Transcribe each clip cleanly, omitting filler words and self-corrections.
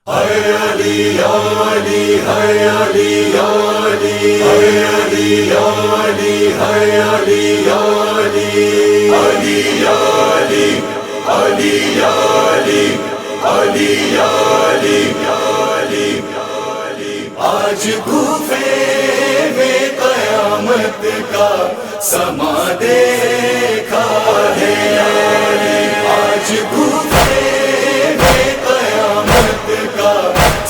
آج کوفے میں قیامت کا سما دیکھا ہے، آج کوفے میں قیامت کا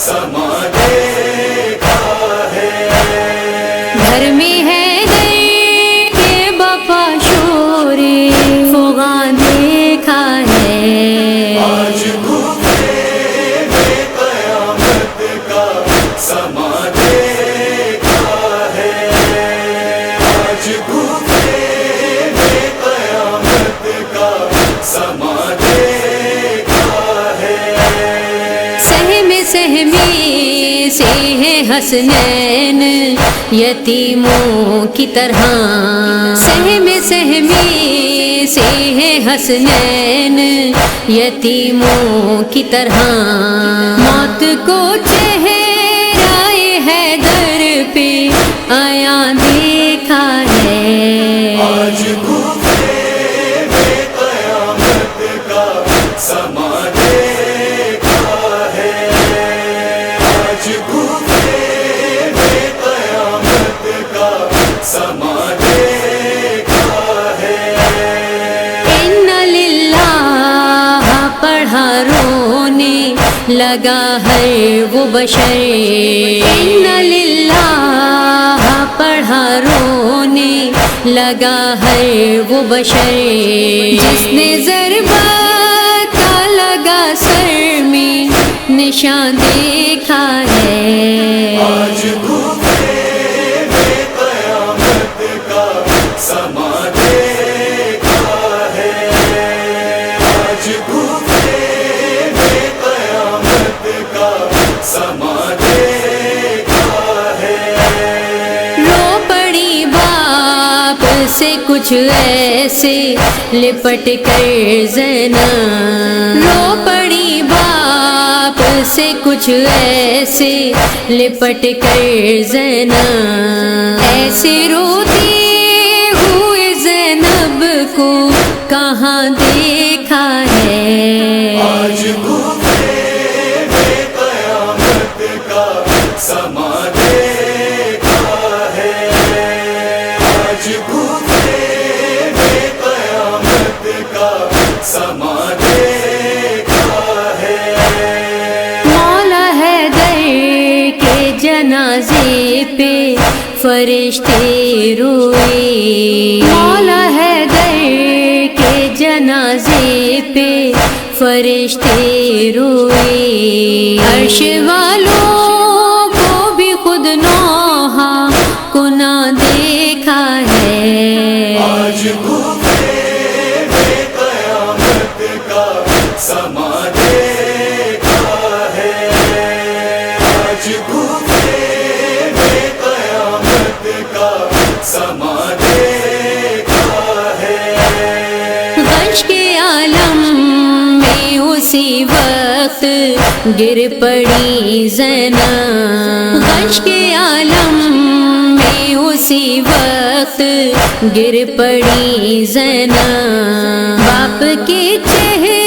سما دیکھا ہے۔ گھر میں ہے دیر کے بپا شور فغاں دیکھا ہے، آج کوفے میں قیامت کا سما دیکھا ہے، آج کوفے میں قیامت کا سما دیکھا ہے۔ سہمی سے ہے حسنین یتیموں کی طرح، سہمی سے ہے حسنین یتیموں کی طرح، موت کو چہرائے حیدر پہ آیا دیکھا ہے، آج کوفے میں قیامت کا سما دیکھا ہے، آج کوفے میں قیامت کا سما دیکھا ہے۔ ان للہ پڑھا رونے لگا ہے وہ بشر، ان للہ پڑھا رونے لگا ہے وہ بشر، جس نے ضربت کا لگا سر میں نشان دیکھا ہے، آج کوفے میں قیامت کا سما دیکھا ہے، آج کوفے میں قیامت کا سما دیکھا ہے۔ رو پڑی باپ سے کچھ ایسے لپٹ کر زینب، رو پڑی باپ سے کچھ ایسے لپٹ کر زینب، ایسے روتے ہوئے زینب کو کہاں دیکھا ہے، آج کوفے میں قیامت کا سما دیکھا ہے، آج کوفے میں قیامت کا سما دیکھا ہے۔ مولا حیدر کے جنازے پہ فرشتے روئے، مولا حیدر کے جنازے پہ فرشتے روئے، عرش والوں کو بھی خود نوحہ کنا دیکھا ہے، آج کوفے میں قیامت کا سما دیکھا ہے، آج کوفے میں قیامت کا سما دیکھا ہے۔ غش کے عالم میں اسی وقت گر پڑی زینب، غش کے عالم میں اسی وقت گر پڑی زینب، باپ کے چہرے